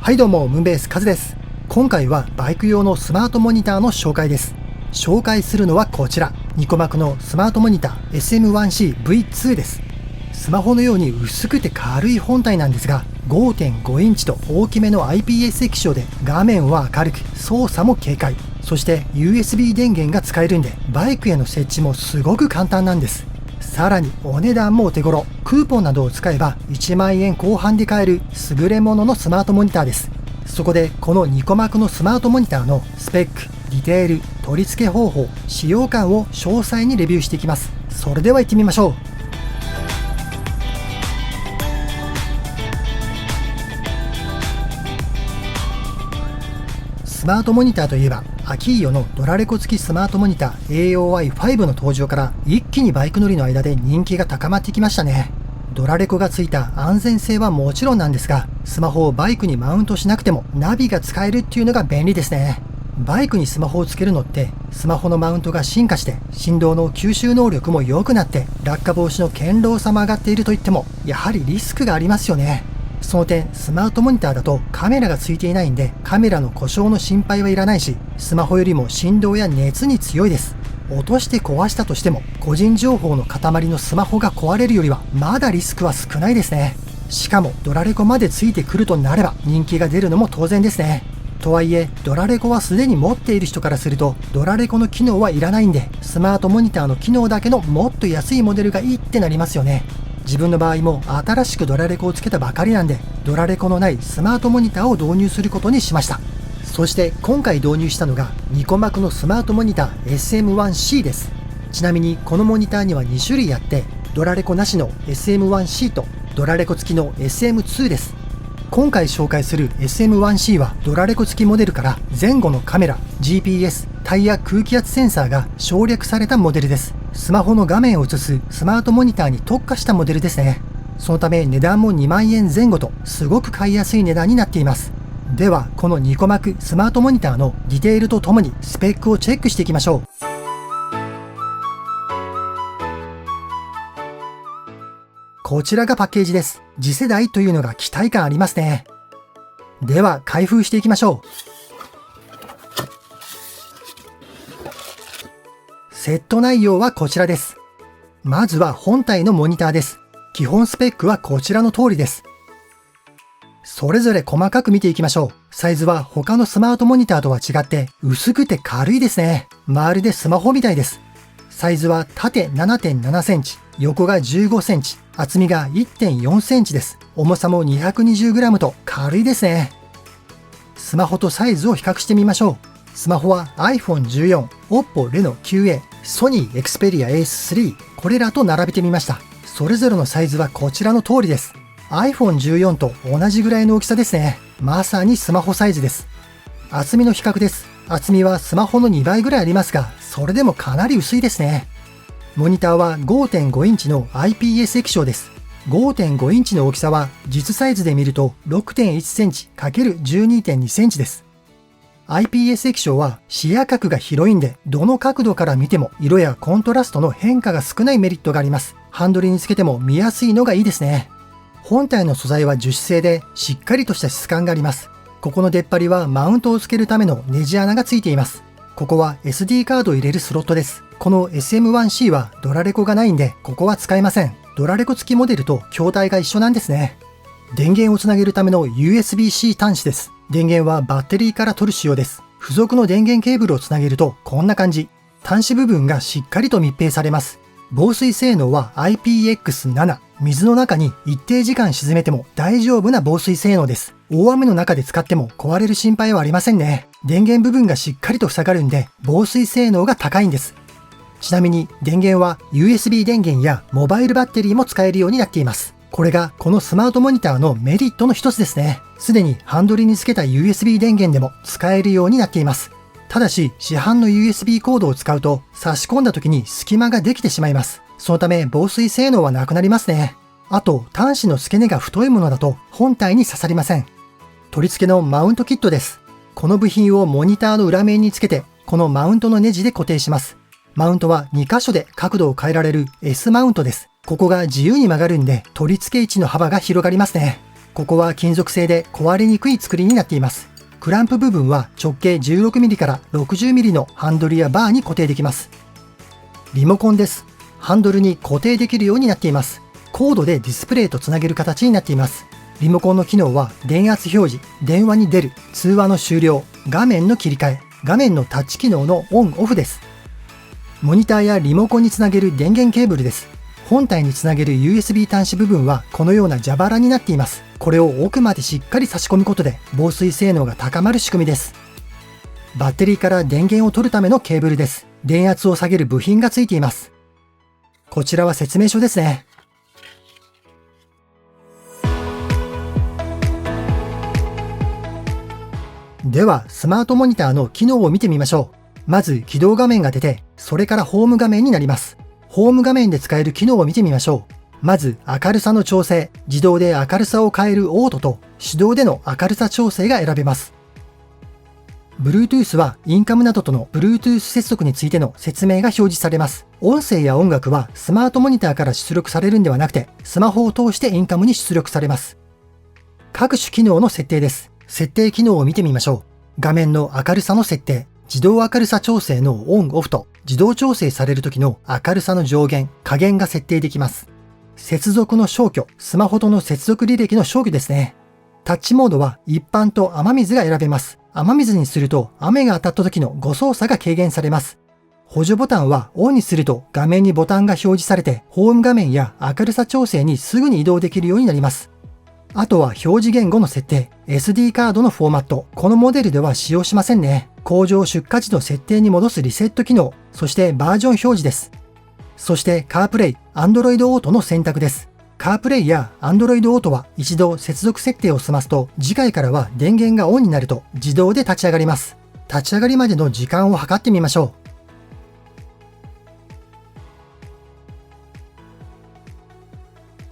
はいどうも、ムーンベースカズです。今回はバイク用のスマートモニターの紹介です。紹介するのはこちら、ニコマクのスマートモニター SM1C-V2 です。スマホのように薄くて軽い本体なんですが、5.5 インチと大きめの IPS 液晶で画面は明るく、操作も軽快。そして USB 電源が使えるんで、バイクへの設置もすごく簡単なんです。さらにお値段もお手頃、クーポンなどを使えば1万円後半で買える優れもののスマートモニターです。そこでこのニコマクのスマートモニターのスペック、ディテール、取り付け方法、使用感を詳細にレビューしていきます。それでは行ってみましょう。スマートモニターといえば、アキーヨのドラレコ付きスマートモニター AOI5 の登場から一気にバイク乗りの間で人気が高まってきましたね。ドラレコが付いた安全性はもちろんなんですが、スマホをバイクにマウントしなくてもナビが使えるっていうのが便利ですね。バイクにスマホをつけるのって、スマホのマウントが進化して振動の吸収能力も良くなって落下防止の堅牢さも上がっていると言っても、やはりリスクがありますよね。その点、スマートモニターだとカメラがついていないんで、カメラの故障の心配はいらないし、スマホよりも振動や熱に強いです。落として壊したとしても、個人情報の塊のスマホが壊れるよりはまだリスクは少ないですね。しかもドラレコまでついてくるとなれば人気が出るのも当然ですね。とはいえ、ドラレコはすでに持っている人からすると、ドラレコの機能はいらないんで、スマートモニターの機能だけのもっと安いモデルがいいってなりますよね。自分の場合も新しくドラレコをつけたばかりなんで、ドラレコのないスマートモニターを導入することにしました。そして今回導入したのがニコマクのスマートモニター SM1C です。ちなみにこのモニターには2種類あって、ドラレコなしの SM1C とドラレコ付きの SM2 です。今回紹介する SM1C はドラレコ付きモデルから前後のカメラ、GPS、タイヤ空気圧センサーが省略されたモデルです。スマホの画面を映すスマートモニターに特化したモデルですね。そのため値段も2万円前後とすごく買いやすい値段になっています。ではこのニコマクスマートモニターのディテールとともにスペックをチェックしていきましょう。こちらがパッケージです。次世代というのが期待感ありますね。では開封していきましょう。セット内容はこちらです。まずは本体のモニターです。基本スペックはこちらの通りです。それぞれ細かく見ていきましょう。サイズは他のスマートモニターとは違って薄くて軽いですね。まるでスマホみたいです。サイズは縦 7.7 センチ、横が15センチ、厚みが 1.4 センチです。重さも 220g と軽いですね。スマホとサイズを比較してみましょう。スマホは iPhone14、Oppo Reno9A、ソニー Xperia Ace3、これらと並べてみました。それぞれのサイズはこちらの通りです。iPhone14 と同じぐらいの大きさですね。まさにスマホサイズです。厚みの比較です。厚みはスマホの2倍ぐらいありますが、それでもかなり薄いですね。モニターは 5.5 インチの IPS 液晶です。5.5 インチの大きさは実サイズで見ると 6.1 センチ ×12.2 センチです。IPS 液晶は視野角が広いんで、どの角度から見ても色やコントラストの変化が少ないメリットがあります。ハンドルにつけても見やすいのがいいですね。本体の素材は樹脂製でしっかりとした質感があります。ここの出っ張りはマウントをつけるためのネジ穴がついています。ここは SD カードを入れるスロットです。この SM1C はドラレコがないんで、ここは使えません。ドラレコ付きモデルと筐体が一緒なんですね。電源をつなげるための USB-C 端子です。電源はバッテリーから取る仕様です。付属の電源ケーブルをつなげるとこんな感じ。端子部分がしっかりと密閉されます。防水性能は IPX7。水の中に一定時間沈めても大丈夫な防水性能です。大雨の中で使っても壊れる心配はありませんね。電源部分がしっかりと塞がるんで防水性能が高いんです。ちなみに電源は USB 電源やモバイルバッテリーも使えるようになっています。これがこのスマートモニターのメリットの一つですね。すでにハンドルにつけた USB 電源でも使えるようになっています。ただし市販の USB コードを使うと差し込んだ時に隙間ができてしまいます。そのため防水性能はなくなりますね。あと端子の付け根が太いものだと本体に刺さりません。取り付けのマウントキットです。この部品をモニターの裏面につけて、このマウントのネジで固定します。マウントは2箇所で角度を変えられる S マウントです。ここが自由に曲がるんで取り付け位置の幅が広がりますね。ここは金属製で壊れにくい作りになっています。クランプ部分は直径 16mm から 60mm のハンドルやバーに固定できます。リモコンです。ハンドルに固定できるようになっています。コードでディスプレイとつなげる形になっています。リモコンの機能は電圧表示、電話に出る、通話の終了、画面の切り替え、画面のタッチ機能のオンオフです。モニターやリモコンにつなげる電源ケーブルです。本体につなげる USB 端子部分はこのような蛇腹になっています。これを奥までしっかり差し込むことで防水性能が高まる仕組みです。バッテリーから電源を取るためのケーブルです。電圧を下げる部品がついています。こちらは説明書ですね。では、スマートモニターの機能を見てみましょう。まず、起動画面が出て、それからホーム画面になります。ホーム画面で使える機能を見てみましょう。まず、明るさの調整、自動で明るさを変えるオートと、手動での明るさ調整が選べます。Bluetooth はインカムなどとの Bluetooth 接続についての説明が表示されます。音声や音楽はスマートモニターから出力されるんではなくて、スマホを通してインカムに出力されます。各種機能の設定です。設定機能を見てみましょう。画面の明るさの設定、自動明るさ調整のオンオフと自動調整される時の明るさの上限、下限が設定できます。接続の消去、スマホとの接続履歴の消去ですね。タッチモードは一般と雨水が選べます。雨水にすると雨が当たった時の誤操作が軽減されます。補助ボタンはオンにすると画面にボタンが表示されてホーム画面や明るさ調整にすぐに移動できるようになります。あとは表示言語の設定、SD カードのフォーマット、このモデルでは使用しませんね。工場出荷時の設定に戻すリセット機能、そしてバージョン表示です。そして CarPlay、Android Auto の選択です。CarPlay や Android Auto は一度接続設定を済ますと、次回からは電源がオンになると自動で立ち上がります。立ち上がりまでの時間を計ってみましょ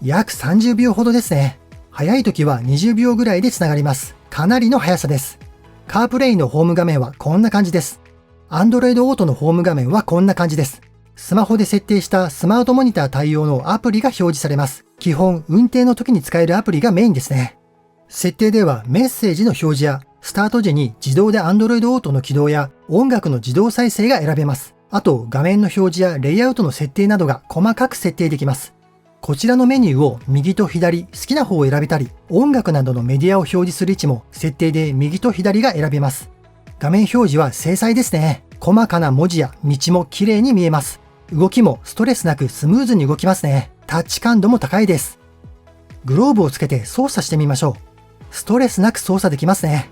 う。約30秒ほどですね。早い時は20秒ぐらいでつながります。かなりの速さです。CarPlay のホーム画面はこんな感じです。Android Auto のホーム画面はこんな感じです。スマホで設定したスマートモニター対応のアプリが表示されます。基本、運転の時に使えるアプリがメインですね。設定ではメッセージの表示や、スタート時に自動で Android Auto の起動や音楽の自動再生が選べます。あと、画面の表示やレイアウトの設定などが細かく設定できます。こちらのメニューを右と左、好きな方を選べたり、音楽などのメディアを表示する位置も設定で右と左が選べます。画面表示は精細ですね。細かな文字や道も綺麗に見えます。動きもストレスなくスムーズに動きますね。タッチ感度も高いです。グローブをつけて操作してみましょう。ストレスなく操作できますね。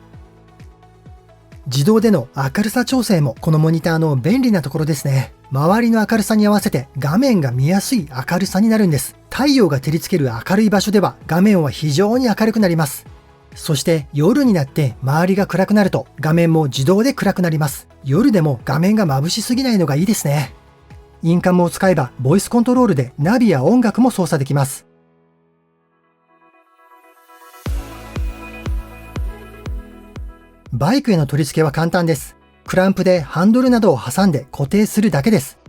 自動での明るさ調整もこのモニターの便利なところですね。周りの明るさに合わせて画面が見やすい明るさになるんです。太陽が照りつける明るい場所では画面は非常に明るくなります。そして夜になって周りが暗くなると画面も自動で暗くなります。夜でも画面が眩しすぎないのがいいですね。インカムを使えばボイスコントロールでナビや音楽も操作できます。バイクへの取り付けは簡単です。クランプでハンドルなどを挟んで固定するだけです。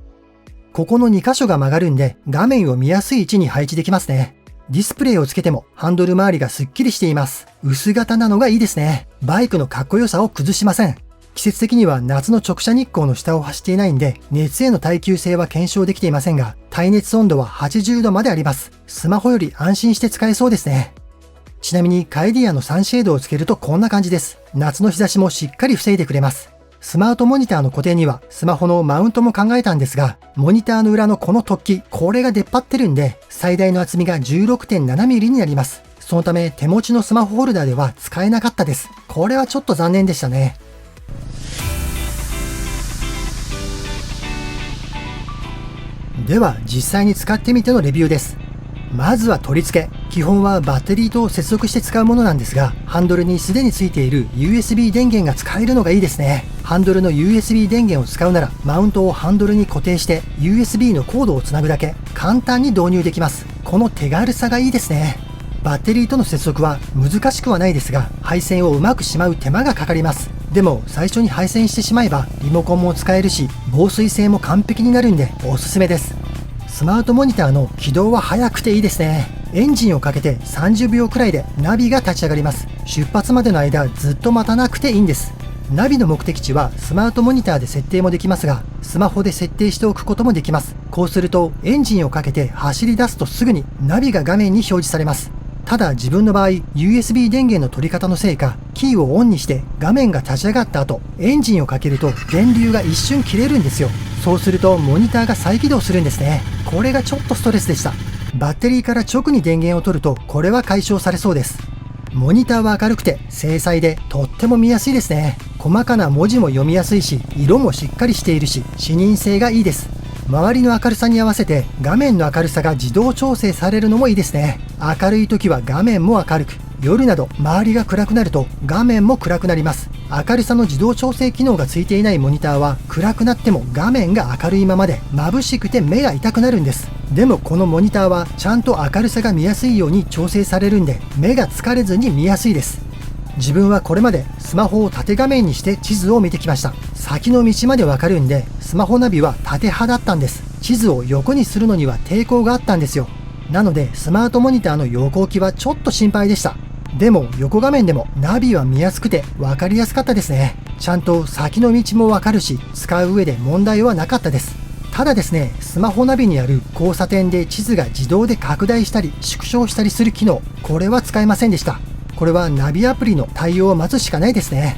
ここの2箇所が曲がるんで画面を見やすい位置に配置できますね。ディスプレイをつけてもハンドル周りがスッキリしています。薄型なのがいいですね。バイクのかっこよさを崩しません。季節的には夏の直射日光の下を走っていないんで、熱への耐久性は検証できていませんが、耐熱温度は80度まであります。スマホより安心して使えそうですね。ちなみにカイディアのサンシェードをつけるとこんな感じです。夏の日差しもしっかり防いでくれます。スマートモニターの固定にはスマホのマウントも考えたんですが、モニターの裏のこの突起、これが出っ張ってるんで、最大の厚みが 16.7mm になります。そのため手持ちのスマホホルダーでは使えなかったです。これはちょっと残念でしたね。では実際に使ってみてのレビューです。まずは取り付け。基本はバッテリーと接続して使うものなんですが、ハンドルにすでについている USB 電源が使えるのがいいですね。ハンドルの USB 電源を使うなら、マウントをハンドルに固定して USB のコードをつなぐだけ、簡単に導入できます。この手軽さがいいですね。バッテリーとの接続は難しくはないですが、配線をうまくしまう手間がかかります。でも最初に配線してしまえばリモコンも使えるし、防水性も完璧になるんでおすすめです。スマートモニターの起動は早くていいですね。エンジンをかけて30秒くらいでナビが立ち上がります。出発までの間ずっと待たなくていいんです。ナビの目的地はスマートモニターで設定もできますが、スマホで設定しておくこともできます。こうするとエンジンをかけて走り出すとすぐにナビが画面に表示されます。ただ自分の場合 USB 電源の取り方のせいか、キーをオンにして画面が立ち上がった後、エンジンをかけると電流が一瞬切れるんですよ。そうするとモニターが再起動するんですね。これがちょっとストレスでした。バッテリーから直に電源を取るとこれは解消されそうです。モニターは明るくて精細でとっても見やすいですね。細かな文字も読みやすいし、色もしっかりしているし、視認性がいいです。周りの明るさに合わせて画面の明るさが自動調整されるのもいいですね。明るい時は画面も明るく、夜など周りが暗くなると画面も暗くなります。明るさの自動調整機能がついていないモニターは暗くなっても画面が明るいままで眩しくて目が痛くなるんです。でもこのモニターはちゃんと明るさが見やすいように調整されるんで、目が疲れずに見やすいです。自分はこれまでスマホを縦画面にして地図を見てきました。先の道までわかるんで、スマホナビは縦派だったんです。地図を横にするのには抵抗があったんですよ。なのでスマートモニターの横置きはちょっと心配でした。でも横画面でもナビは見やすくて分かりやすかったですね。ちゃんと先の道もわかるし、使う上で問題はなかったです。ただですね、スマホナビにある交差点で地図が自動で拡大したり縮小したりする機能、これは使えませんでした。これはナビアプリの対応を待つしかないですね。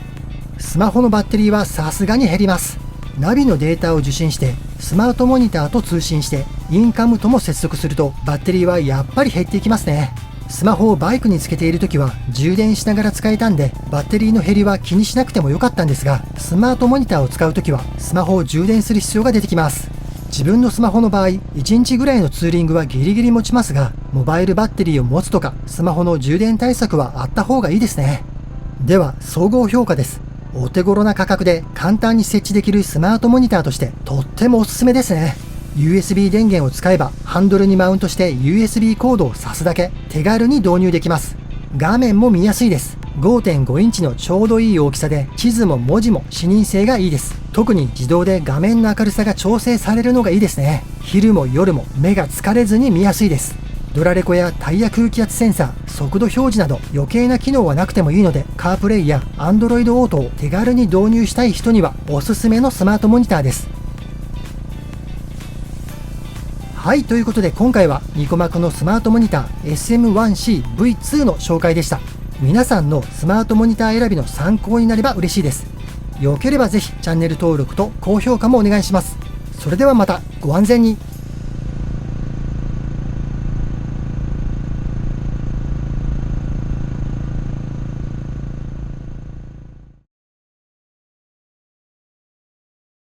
スマホのバッテリーはさすがに減ります。ナビのデータを受信してスマートモニターと通信してインカムとも接続するとバッテリーはやっぱり減っていきますね。スマホをバイクにつけている時は充電しながら使えたんでバッテリーの減りは気にしなくてもよかったんですが、スマートモニターを使う時はスマホを充電する必要が出てきます。自分のスマホの場合1日ぐらいのツーリングはギリギリ持ちますが、モバイルバッテリーを持つとかスマホの充電対策はあった方がいいですね。では総合評価です。お手頃な価格で簡単に設置できるスマートモニターとしてとってもおすすめですね。USB 電源を使えばハンドルにマウントして USB コードを挿すだけ、手軽に導入できます。画面も見やすいです。5.5 インチのちょうどいい大きさで地図も文字も視認性がいいです。特に自動で画面の明るさが調整されるのがいいですね。昼も夜も目が疲れずに見やすいです。ドラレコやタイヤ空気圧センサー、速度表示など余計な機能はなくてもいいので、カープレイや Android オートを手軽に導入したい人にはおすすめのスマートモニターです。はい、ということで今回はニコマクのスマートモニター SM1C-V2 の紹介でした。皆さんのスマートモニター選びの参考になれば嬉しいです。よければぜひチャンネル登録と高評価もお願いします。それではまたご安全に。